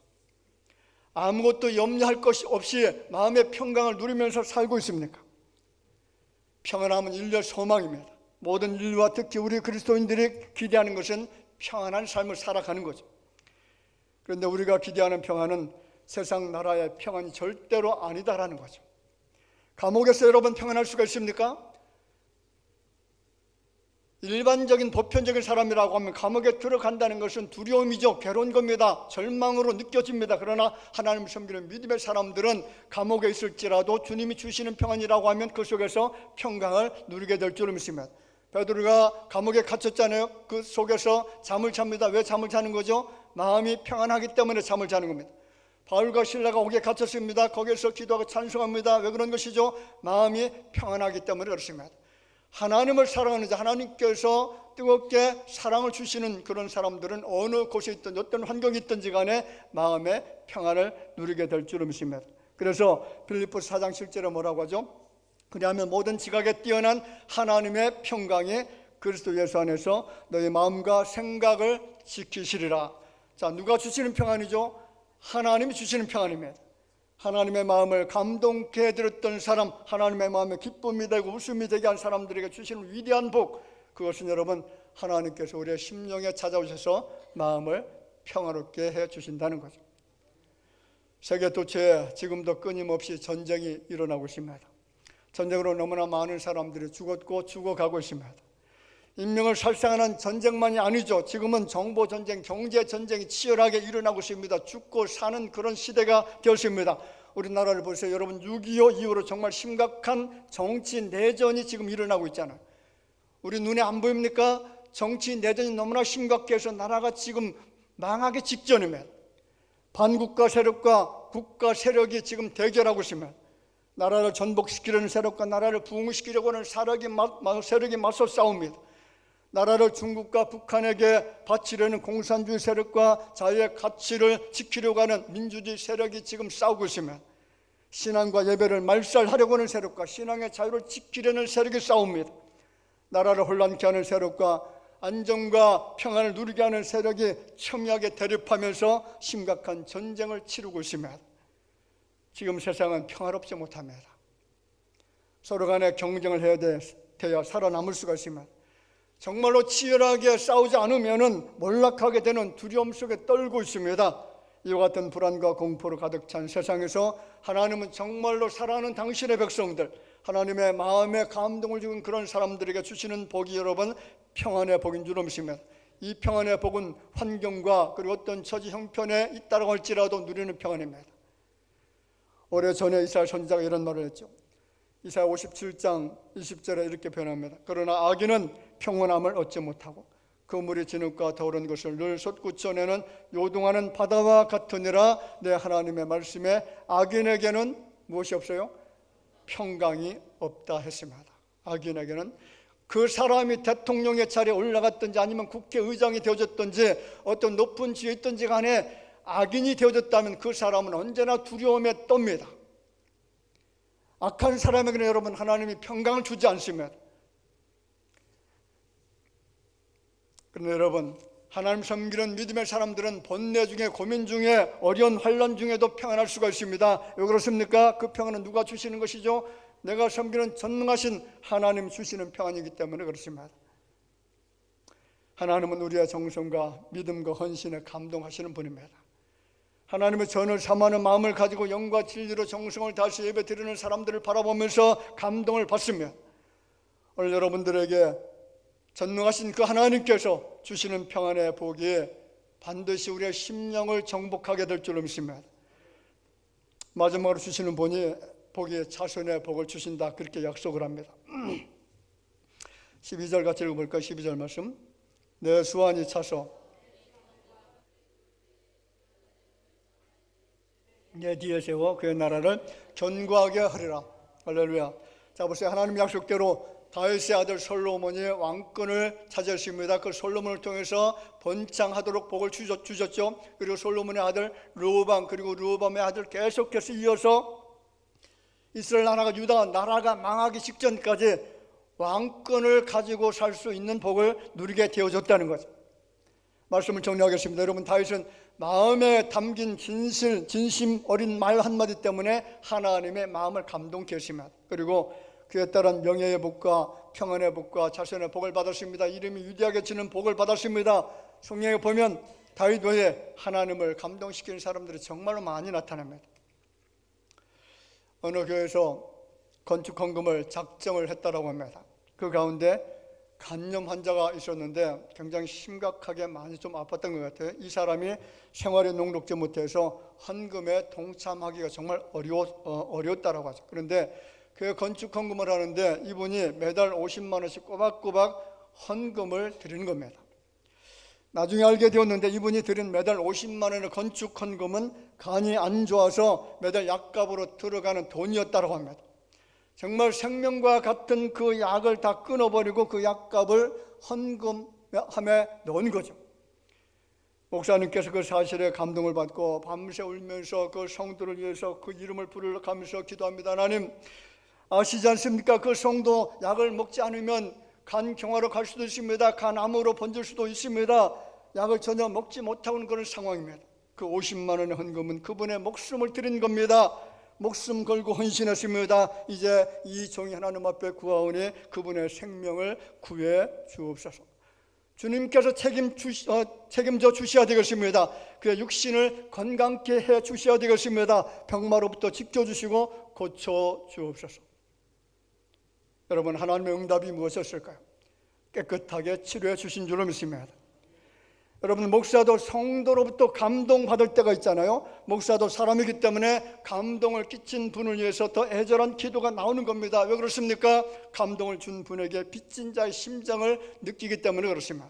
아무것도 염려할 것이 없이 마음의 평강을 누리면서 살고 있습니까? 평안함은 인류의 소망입니다. 모든 인류와 특히 우리 그리스도인들이 기대하는 것은 평안한 삶을 살아가는 거죠. 그런데 우리가 기대하는 평안은 세상 나라의 평안이 절대로 아니다라는 거죠. 감옥에서 여러분 평안할 수가 있습니까? 일반적인 보편적인 사람이라고 하면 감옥에 들어간다는 것은 두려움이죠. 괴로운 겁니다. 절망으로 느껴집니다. 그러나 하나님을 섬기는 믿음의 사람들은 감옥에 있을지라도 주님이 주시는 평안이라고 하면 그 속에서 평강을 누리게 될 줄을 믿습니다. 베드로가 감옥에 갇혔잖아요. 그 속에서 잠을 잡니다. 왜 잠을 자는 거죠? 마음이 평안하기 때문에 잠을 자는 겁니다. 바울과 실라가 옥에 갇혔습니다. 거기에서 기도하고 찬송합니다. 왜 그런 것이죠? 마음이 평안하기 때문에 그렇습니다. 하나님을 사랑하는 자, 하나님께서 뜨겁게 사랑을 주시는 그런 사람들은 어느 곳에 있든 어떤 환경이 있든지 간에 마음의 평안을 누리게 될 줄을 믿습니다. 그래서 빌립보서 4장 7절에 뭐라고 하죠? 그리하면 모든 지각에 뛰어난 하나님의 평강이 그리스도 예수 안에서 너희 마음과 생각을 지키시리라. 자, 누가 주시는 평안이죠? 하나님이 주시는 평안입니다. 하나님의 마음을 감동케 해드렸던 사람, 하나님의 마음에 기쁨이 되고 웃음이 되게 한 사람들에게 주시는 위대한 복, 그것은 여러분 하나님께서 우리의 심령에 찾아오셔서 마음을 평화롭게 해주신다는 거죠. 세계 도처에 지금도 끊임없이 전쟁이 일어나고 있습니다. 전쟁으로 너무나 많은 사람들이 죽었고 죽어가고 있습니다. 인명을 살상하는 전쟁만이 아니죠. 지금은 정보전쟁, 경제전쟁이 치열하게 일어나고 있습니다. 죽고 사는 그런 시대가 되었습니다. 우리나라를 보세요. 여러분, 6.25 이후로 정말 심각한 정치 내전이 지금 일어나고 있잖아요. 우리 눈에 안 보입니까? 정치 내전이 너무나 심각해서 나라가 지금 망하기 직전입니다. 반국가 세력과 국가 세력이 지금 대결하고 있습니다. 나라를 전복시키려는 세력과 나라를 부흥시키려고 하는 세력이 맞서 싸웁니다. 나라를 중국과 북한에게 바치려는 공산주의 세력과 자유의 가치를 지키려고 하는 민주주의 세력이 지금 싸우고 있으면 신앙과 예배를 말살하려고 하는 세력과 신앙의 자유를 지키려는 세력이 싸웁니다. 나라를 혼란케 하는 세력과 안정과 평안을 누리게 하는 세력이 첨예하게 대립하면서 심각한 전쟁을 치르고 있으면 지금 세상은 평화롭지 못합니다. 서로 간에 경쟁을 해야 돼야 살아남을 수가 있으면 정말로 치열하게 싸우지 않으면 몰락하게 되는 두려움 속에 떨고 있습니다. 이와 같은 불안과 공포로 가득 찬 세상에서 하나님은 정말로 사랑하는 당신의 백성들, 하나님의 마음에 감동을 주는 그런 사람들에게 주시는 복이 여러분 평안의 복인 줄 믿습니다. 이 평안의 복은 환경과 그리고 어떤 처지 형편에 있다고 할지라도 누리는 평안입니다. 오래전에 이사야 선지자가 이런 말을 했죠. 이사야 57장 20절에 이렇게 표현합니다. 그러나 악인은 평온함을 얻지 못하고 그 물이 진흙과 더러운 것을 늘 솟구쳐내는 요동하는 바다와 같으니라. 내 하나님의 말씀에 악인에게는 무엇이 없어요? 평강이 없다 했습니다. 악인에게는 그 사람이 대통령의 자리에 올라갔든지 아니면 국회의장이 되어졌든지 어떤 높은 지위에 있든지 간에 악인이 되어졌다면 그 사람은 언제나 두려움에 떱니다. 악한 사람에게는 여러분 하나님이 평강을 주지 않습니다. 그런데 여러분 하나님 섬기는 믿음의 사람들은 번뇌 중에 고민 중에 어려운 환난 중에도 평안할 수가 있습니다. 왜 그렇습니까? 그 평안은 누가 주시는 것이죠? 내가 섬기는 전능하신 하나님 주시는 평안이기 때문에 그렇습니다. 하나님은 우리의 정성과 믿음과 헌신에 감동하시는 분입니다. 하나님의 전을 삼하는 마음을 가지고 영과 진리로 정성을 다해서 예배 드리는 사람들을 바라보면서 감동을 받으며 오늘 여러분들에게 전능하신 그 하나님께서 주시는 평안의 복이 반드시 우리의 심령을 정복하게 될 줄로 믿습니다. 마지막으로 주시는 복이 자손의 복을 주신다, 그렇게 약속을 합니다. 12절 같이 읽어볼까요? 12절 말씀. 내 수완이 차서 내 뒤에 세워 그의 나라를 견고하게 하리라. 할렐루야. 자 보세요. 하나님 약속대로 다윗의 아들 솔로몬이 왕권을 차지했습니다. 그 솔로몬을 통해서 번창하도록 복을 주셨죠. 그리고 솔로몬의 아들 르호밤, 그리고 르호밤의 아들 계속해서 이어서 이스라엘 나라가 유다 나라가 망하기 직전까지 왕권을 가지고 살 수 있는 복을 누리게 되어졌다는 거죠. 말씀을 정리하겠습니다. 여러분 다윗은 마음에 담긴 진심 어린 말 한마디 때문에 하나님의 마음을 감동케 했습니다. 그리고 그에 따른 명예의 복과 평안의 복과 자손의 복을 받았습니다. 이름이 위대하게 지는 복을 받았습니다. 성경에 보면 다윗 외에 하나님을 감동시키는 사람들이 정말로 많이 나타납니다. 어느 교회에서 건축 헌금을 작정을 했다라고 합니다. 그 가운데 간염 환자가 있었는데 굉장히 심각하게 많이 좀 아팠던 것 같아요. 이 사람이 생활에 녹록지 못해서 헌금에 동참하기가 정말 어려웠다라고 하죠. 그런데 그 건축 헌금을 하는데 이분이 매달 50만 원씩 꼬박꼬박 헌금을 드리는 겁니다. 나중에 알게 되었는데 이분이 드린 매달 50만 원의 건축 헌금은 간이 안 좋아서 매달 약값으로 들어가는 돈이었다고 합니다. 정말 생명과 같은 그 약을 다 끊어버리고 그 약값을 헌금함에 넣은 거죠. 목사님께서 그 사실에 감동을 받고 밤새 울면서 그 성도를 위해서 그 이름을 부르면서 기도합니다. 하나님 아시지 않습니까? 그 성도 약을 먹지 않으면 간경화로 갈 수도 있습니다. 간암으로 번질 수도 있습니다. 약을 전혀 먹지 못하는 그런 상황입니다. 그 50만 원의 헌금은 그분의 목숨을 드린 겁니다. 목숨 걸고 헌신했습니다. 이제 이 종이 하나님 앞에 구하오니 그분의 생명을 구해 주옵소서. 주님께서 책임져 주셔야 되겠습니다. 그의 육신을 건강케 해 주셔야 되겠습니다. 병마로부터 지켜주시고 고쳐 주옵소서. 여러분 하나님의 응답이 무엇이었을까요? 깨끗하게 치료해 주신 줄로 믿습니다. 여러분 목사도 성도로부터 감동받을 때가 있잖아요. 목사도 사람이기 때문에 감동을 끼친 분을 위해서 더 애절한 기도가 나오는 겁니다. 왜 그렇습니까? 감동을 준 분에게 빚진 자의 심정을 느끼기 때문에 그렇습니다.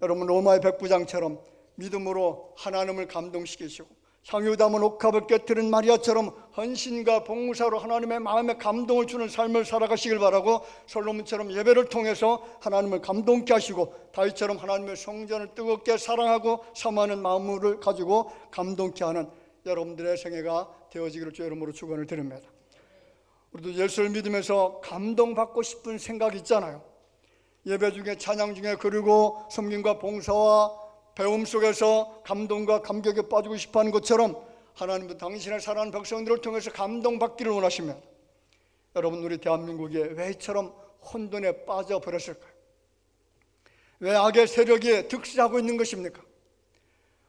여러분 로마의 백부장처럼 믿음으로 하나님을 감동시키시고 향유 담은 옥합을 깨뜨린 마리아처럼 헌신과 봉사로 하나님의 마음에 감동을 주는 삶을 살아가시길 바라고 솔로몬처럼 예배를 통해서 하나님을 감동케 하시고 다윗처럼 하나님의 성전을 뜨겁게 사랑하고 사모하는 마음을 가지고 감동케 하는 여러분들의 생애가 되어지기를 주의 이름으로 축원을 드립니다. 우리도 예수를 믿으면서 감동받고 싶은 생각이 있잖아요. 예배 중에 찬양 중에 그리고 섬김과 봉사와 배움 속에서 감동과 감격에 빠지고 싶어하는 것처럼 하나님도 당신의 사랑하는 백성들을 통해서 감동받기를 원하십니다. 여러분 우리 대한민국이 왜 이처럼 혼돈에 빠져버렸을까요? 왜 악의 세력이 득세하고 있는 것입니까?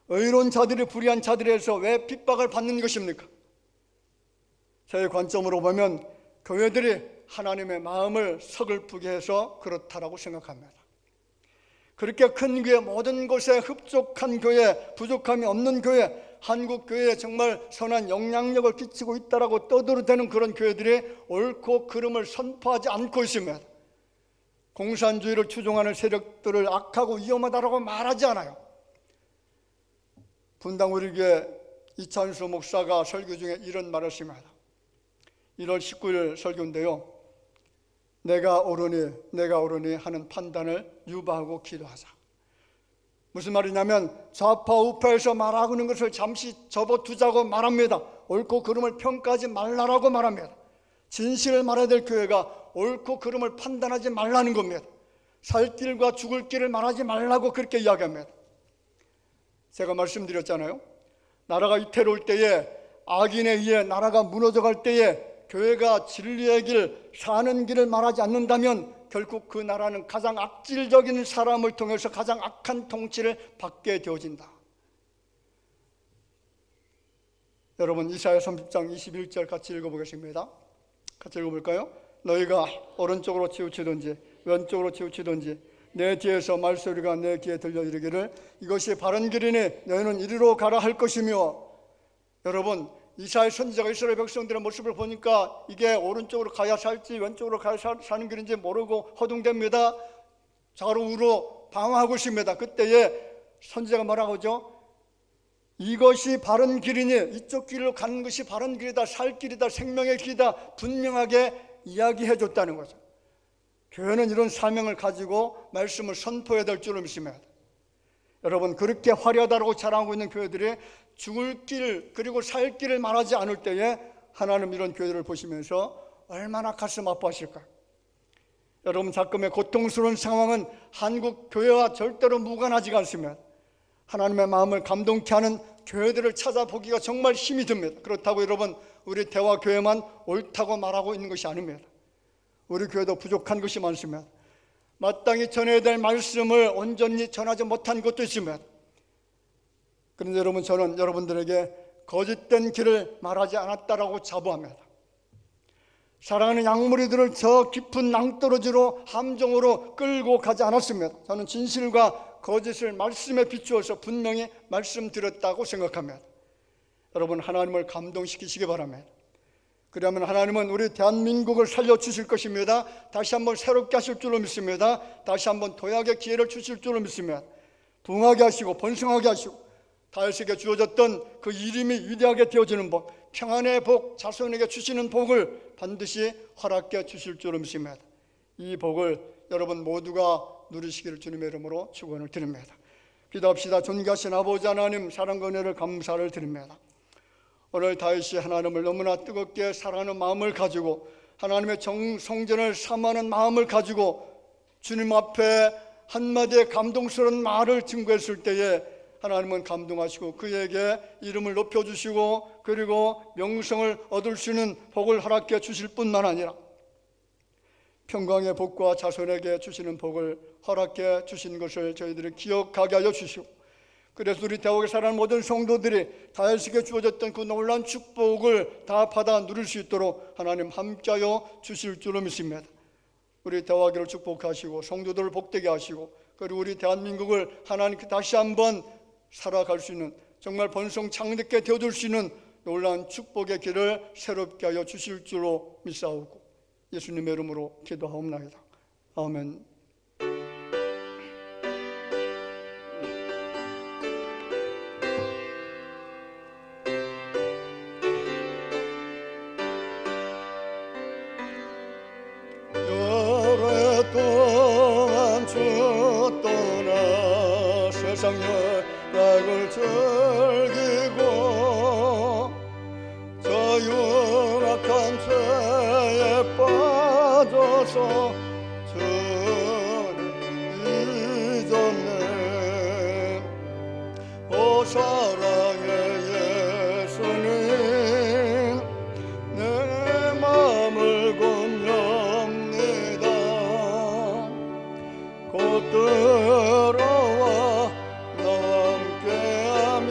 의로운 자들이 불의한 자들에서 왜 핍박을 받는 것입니까? 제 관점으로 보면 교회들이 하나님의 마음을 서글프게 해서 그렇다라고 생각합니다. 그렇게 큰 교회, 모든 곳에 흡족한 교회, 부족함이 없는 교회, 한국 교회에 정말 선한 영향력을 끼치고 있다라고 떠들어대는 그런 교회들이 옳고 그름을 선포하지 않고 있으면 공산주의를 추종하는 세력들을 악하고 위험하다라고 말하지 않아요. 분당 우리 교회 이찬수 목사가 설교 중에 이런 말을 했습니다. 1월 19일 설교인데요. 내가 옳으니 하는 판단을 유보하고 기도하자. 무슨 말이냐면 좌파 우파에서 말하고 있는 것을 잠시 접어두자고 말합니다. 옳고 그름을 평가하지 말라라고 말합니다. 진실을 말해야 될 교회가 옳고 그름을 판단하지 말라는 겁니다. 살 길과 죽을 길을 말하지 말라고 그렇게 이야기합니다. 제가 말씀드렸잖아요. 나라가 위태로울 때에, 악인에 의해 나라가 무너져갈 때에 교회가 진리의 길, 사는 길을 말하지 않는다면 결국 그 나라는 가장 악질적인 사람을 통해서 가장 악한 통치를 받게 되어진다. 여러분 이사야 30장 21절 같이 읽어보겠습니다. 같이 읽어볼까요? 너희가 오른쪽으로 치우치든지 왼쪽으로 치우치든지 내 뒤에서 말소리가 내 귀에 들려 이르기를 이것이 바른 길이니 너희는 이리로 가라 할 것이며. 여러분 이사야 선지자가 이스라엘 백성들의 모습을 보니까 이게 오른쪽으로 가야 살지 왼쪽으로 가야 사는 길인지 모르고 허둥댑니다. 좌로 우로 방황하고 있습니다. 그때에 선지자가 뭐라고 하죠? 이것이 바른 길이니, 이쪽 길로 가는 것이 바른 길이다, 살 길이다, 생명의 길이다 분명하게 이야기해 줬다는 거죠. 교회는 이런 사명을 가지고 말씀을 선포해야 될 줄을 믿습니다. 여러분 그렇게 화려하다고 자랑하고 있는 교회들이 죽을 길 그리고 살 길을 말하지 않을 때에 하나님 이런 교회를 보시면서 얼마나 가슴 아파하실까. 여러분 작금의 고통스러운 상황은 한국 교회와 절대로 무관하지가 않습니다. 하나님의 마음을 감동케 하는 교회들을 찾아보기가 정말 힘이 듭니다. 그렇다고 여러분 우리 대화교회만 옳다고 말하고 있는 것이 아닙니다. 우리 교회도 부족한 것이 많습니다. 마땅히 전해야 될 말씀을 온전히 전하지 못한 것도 있습니다. 그런데 여러분 저는 여러분들에게 거짓된 길을 말하지 않았다라고 자부합니다. 사랑하는 양무리들을 저 깊은 낭떠러지로 함정으로 끌고 가지 않았습니다. 저는 진실과 거짓을 말씀에 비추어서 분명히 말씀드렸다고 생각합니다. 여러분 하나님을 감동시키시기 바랍니다. 그러면 하나님은 우리 대한민국을 살려주실 것입니다. 다시 한번 새롭게 하실 줄로 믿습니다. 다시 한번 도약의 기회를 주실 줄로 믿습니다. 부흥하게 하시고 번성하게 하시고 다윗에게 주어졌던 그 이름이 위대하게 되어지는 복, 평안의 복, 자손에게 주시는 복을 반드시 허락해 주실 줄로 믿습니다. 이 복을 여러분 모두가 누리시기를 주님의 이름으로 축원을 드립니다. 기도합시다. 존귀하신 아버지 하나님, 사랑과 은혜를 감사를 드립니다. 오늘 다윗이 하나님을 너무나 뜨겁게 사랑하는 마음을 가지고 하나님의 성전을 사모하는 마음을 가지고 주님 앞에 한마디의 감동스러운 말을 증거했을 때에 하나님은 감동하시고 그에게 이름을 높여주시고 그리고 명성을 얻을 수 있는 복을 허락해 주실 뿐만 아니라 평강의 복과 자손에게 주시는 복을 허락해 주신 것을 저희들이 기억하게 하여 주시고, 그래서 우리 대학에 살아가는 모든 성도들이 다윗에게 주어졌던 그 놀라운 축복을 다 받아 누릴 수 있도록 하나님 함께하여 주실 줄로 믿습니다. 우리 대화기를 축복하시고 성도들을 복되게 하시고 그리고 우리 대한민국을 하나님께 다시 한번 살아갈 수 있는 정말 번성 창대케 되어줄 수 있는 놀라운 축복의 길을 새롭게 하여 주실 줄로 믿사오고 예수님의 이름으로 기도하옵나이다. 아멘. 오랫동안 주 떠나 세상 연락을 즐기고 저 흉악한 죄에 빠져서 주를 잊었네. 오 사랑의 예수님, 내 마음을 곤렵니다. 곧 들어와 나와 함께하며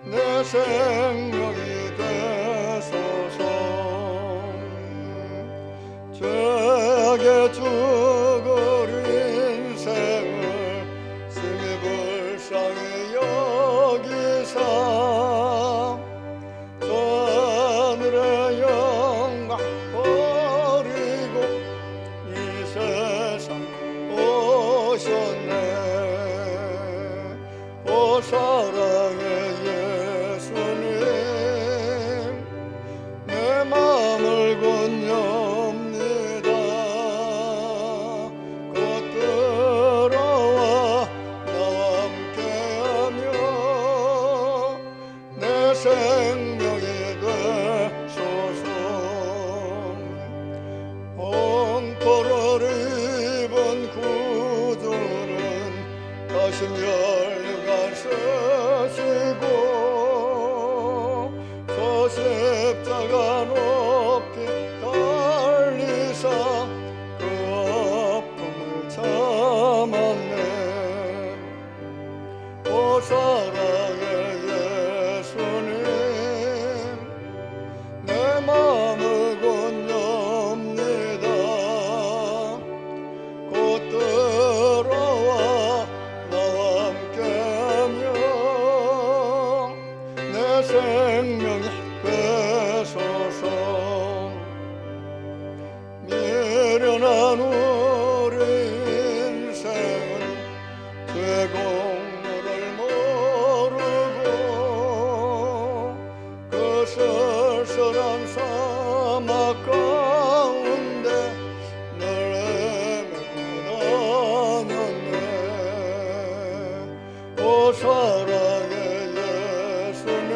내 생명이 되소서. 죄악에 죽을 인생 사막 가운데 널 헤매고 다녔네. 오 사랑의 예수님,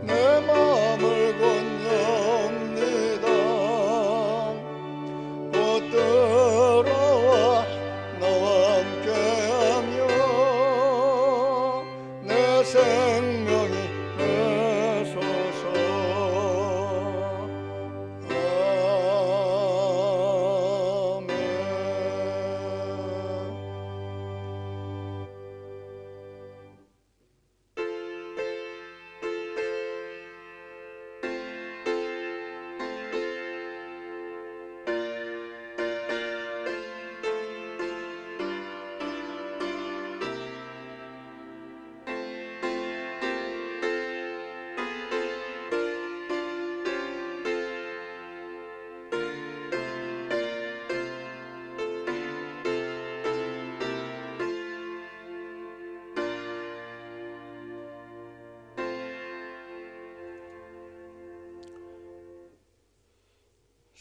내 마음을 건넵니다. 곧 들어와 나와 함께하며 내 생명이 되소서. 아멘.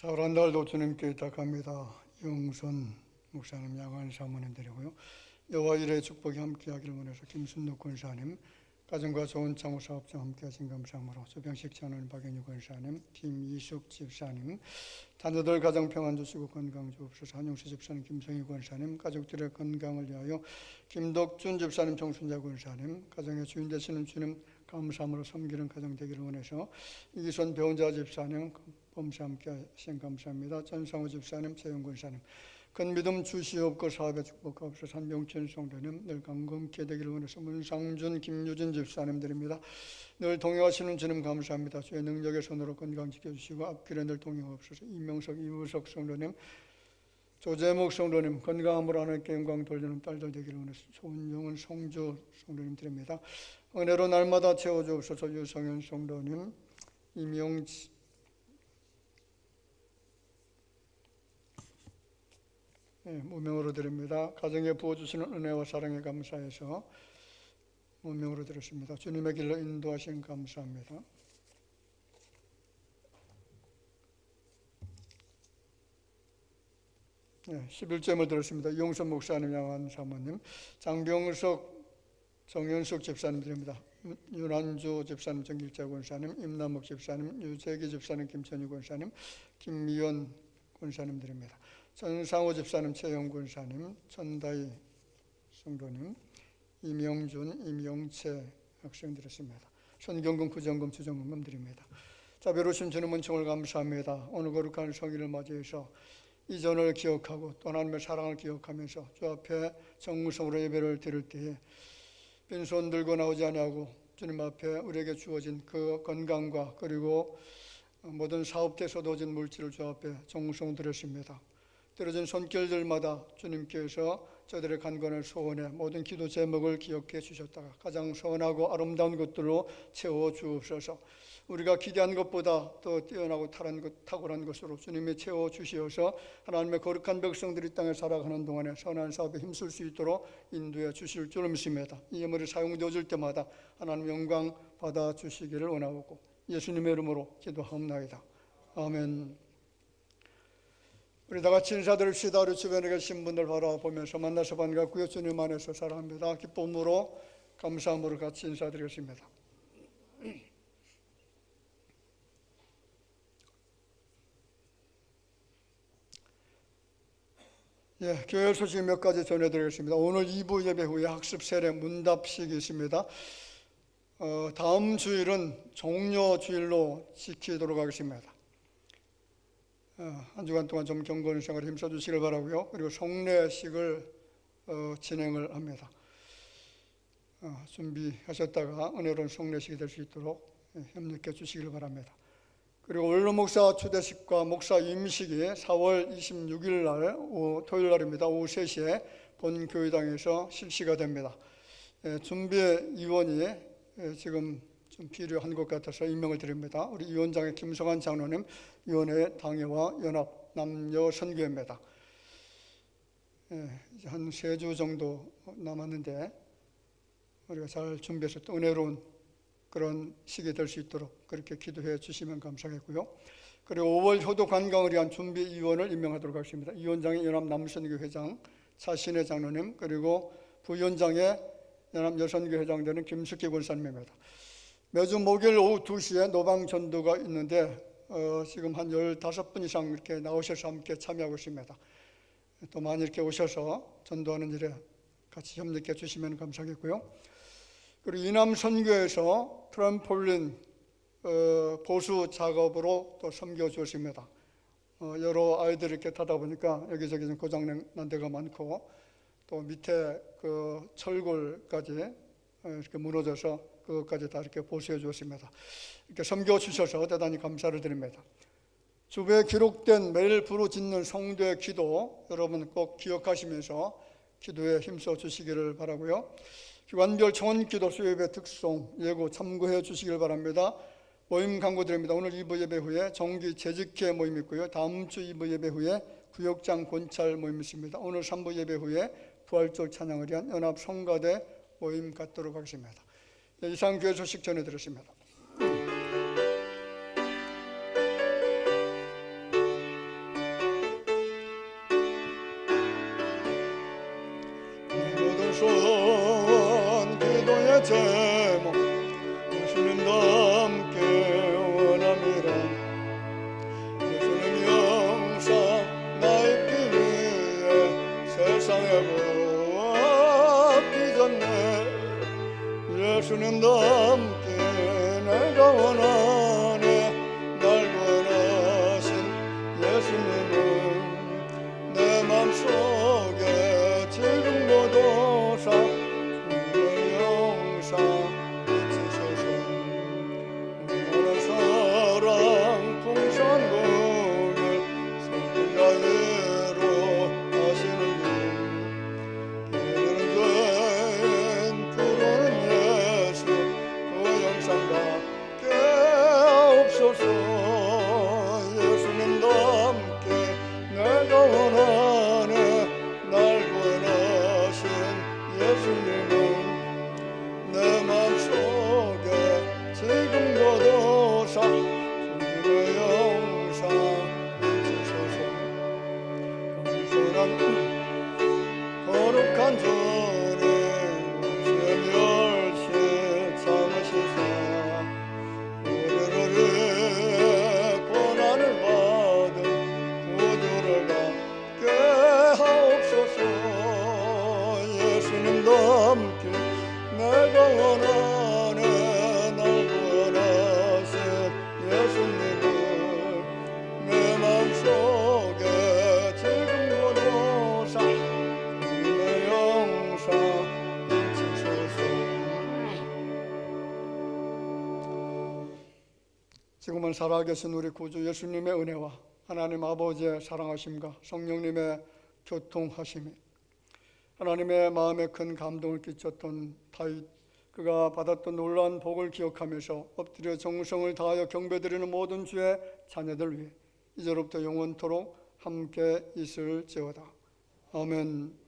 사랑하는 날도 주님께 의탁합니다. 영선 목사님, 양한 사모님 드리고요. 여호와 일의 축복이 함께하기를 원해서 김순록 권사님, 가정과 좋은 창호 사업장 함께하신 감사함으로 조병식 전원 박영유 권사님, 김이숙 집사님, 자녀들 가정 평안 주시고 건강 주옵소서. 한용수 집사님, 김성희 권사님, 가족들의 건강을 위하여 김덕준 집사님, 정순자 권사님, 가정의 주인 되시는 주님 감사함으로 섬기는 가정 되기를 원해서 이기선 배운자 집사님, 범사 함께 하신 감사합니다. 전상호 집사님, 최영 권사님, 큰 믿음 주시옵고 사업에 축복하옵소서. 한병천 성도님, 늘 강건케 되기를 원해서 문상준, 김유진 집사님 드립니다. 늘 동행하시는 주님 감사합니다. 주의 능력의 손으로 건강 지켜주시고 앞길에 늘 동행하옵소서. 이명석, 이우석 성도님, 조재목 성도님, 건강함으로 하나님께 영광 돌리는 딸들 되기를 원해서 좋은 영은 성주 성도님 드립니다. 은혜로 날마다 채워주옵소서. 유성현 성도님, 임용지, 무명으로 드립니다. 가정에 부어주시는 은혜와 사랑에 감사해서 무명으로 드렸습니다. 주님의 길로 인도하신 감사합니다. 네, 11점을 들었습니다. 이용선 목사님, 양한 사모님, 장병석, 정현숙 집사님 드립니다. 윤한주 집사님, 정길자 권사님, 임남욱 집사님, 유재기 집사님, 김천희 권사님, 김미연 권사님 드립니다. 전상호 집사님, 최영 권사님, 천다희 성도님, 이명준, 임영채 학생 드렸습니다. 손경금, 구정금, 주정금 드립니다. 자비로우신 주님 은총을 감사합니다. 오늘 거룩한 성일을 맞이해서 이전을 기억하고 또 하나님의 사랑을 기억하면서 주 앞에 정성으로 예배를 드릴 때에 빈손 들고 나오지 아니하고 주님 앞에 우리에게 주어진 그 건강과 그리고 모든 사업대에서도 얻은 물질을 주 앞에 정성 드렸습니다. 들어진 손길들마다 주님께서 저들의 간관을 소원해 모든 기도 제목을 기억해 주셨다가 가장 선하고 아름다운 것들로 채워 주옵소서. 우리가 기대한 것보다 더 뛰어나고 탁월한 것으로 주님이 채워 주시어서 하나님의 거룩한 백성들이 땅에 살아가는 동안에 선한 사업에 힘쓸 수 있도록 인도해 주실 줄 믿습니다. 이 예물이 사용되어질 때마다 하나님 영광 받아 주시기를 원하고 예수님의 이름으로 기도하옵나이다. 아멘. 우리 다 같이 인사드립시다. 우리 주변에 계신 분들 바라보면서 만나서 반갑고요. 주님 안에서 사랑합니다. 기쁨으로 감사함으로 같이 인사드리겠습니다. 교회 소식 몇 가지 전해드리겠습니다. 오늘 2부 예배 후에 학습 세례 문답식이 있습니다. 다음 주일은 종료주일로 지키도록 하겠습니다. 한 주간 동안 좀 경건 생활에 힘써주시길 바라고요. 그리고 성례식을 진행을 합니다. 준비하셨다가 은혜로운 성례식이 될 수 있도록 협력해 주시길 바랍니다. 그리고 원로 목사 추대식과 목사 임식이 4월 26일 날 토요일 날입니다. 오후 3시에 본교회당에서 실시가 됩니다. 준비위원이 지금 좀 필요한 것 같아서 임명을 드립니다. 우리 위원장의 김성환 장로님, 위원회 당회와 연합 남녀 선교회입니다. 이제 한 3주 정도 남았는데 우리가 잘 준비해서 또 은혜로운 그런 시기 될 수 있도록 그렇게 기도해 주시면 감사하겠고요. 그리고 5월 효도 관광을 위한 준비위원을 임명하도록 하겠습니다. 위원장이 연합남선교 회장 차신혜 장로님, 그리고 부위원장에 연합여선교 회장 되는 김숙희 권사님입니다. 매주 목요일 오후 2시에 노방 전도가 있는데 지금 한 15분 이상 이렇게 나오셔서 함께 참여하고 있습니다. 또 많이 이렇게 오셔서 전도하는 일에 같이 협력해 주시면 감사하겠고요. 그리고 이남 선교에서 트램폴린 보수 작업으로 또 섬겨 주었습니다. 여러 아이들이 이렇게 타다 보니까 여기저기 좀 고장난 데가 많고 또 밑에 그 철골까지 이렇게 무너져서 그것까지 다 이렇게 보수해 주었습니다. 이렇게 섬겨 주셔서 대단히 감사를 드립니다. 주부에 기록된 매일 부르짖는 성도의 기도 여러분 꼭 기억하시면서 기도에 힘써 주시기를 바라고요. 기관별 청원기도 수요예배 특송 예고 참고해 주시길 바랍니다. 모임 광고드립니다. 오늘 2부 예배 후에 정기 재직회 모임 있고요. 다음 주 2부 예배 후에 구역장 권찰 모임 있습니다. 오늘 3부 예배 후에 부활절 찬양을 위한 연합 성가대 모임 갖도록 하겠습니다. 이상 교회 소식 전해드렸습니다. 모든 소원 기도의 제목 예수님과 함께 원합니다. 예수님 영상 나 입기 위해 세상에 예수님과 함께 내가 원하네. 날 원하신 예수님은 내 맘속에 지금도 사 주의 영상 비치소서. 너는 사랑 풍성한 공을 성자 예로 하시는 분 그들은 죄인 부르는 예수 그 영상 받게 하옵소서. 예수님과 함께 내가 원하네. 날 원하신 예수님은 내 맘속에 지금도 사 주님의 영상 비치소서. 건설한 거룩한 주님 원수의 멸시 참으시사 우리를 위해 고난을 받은 구주를 받게 하옵소서. 예수님과 함께 내가 원하네. 날 원하신 예수님을 내 맘속에 지금도 사 주님의 영상 비치소서. 지금은 살아계신 우리 구주 예수님의 은혜와 하나님 아버지의 사랑하심과 성령님의 교통하심이 하나님의 마음에 큰 감동을 끼쳤던 다윗, 그가 받았던 놀라운 복을 기억하면서 엎드려 정성을 다하여 경배드리는 모든 주의 자녀들 위해 이제로부터 영원토록 함께 있을지어다. 아멘.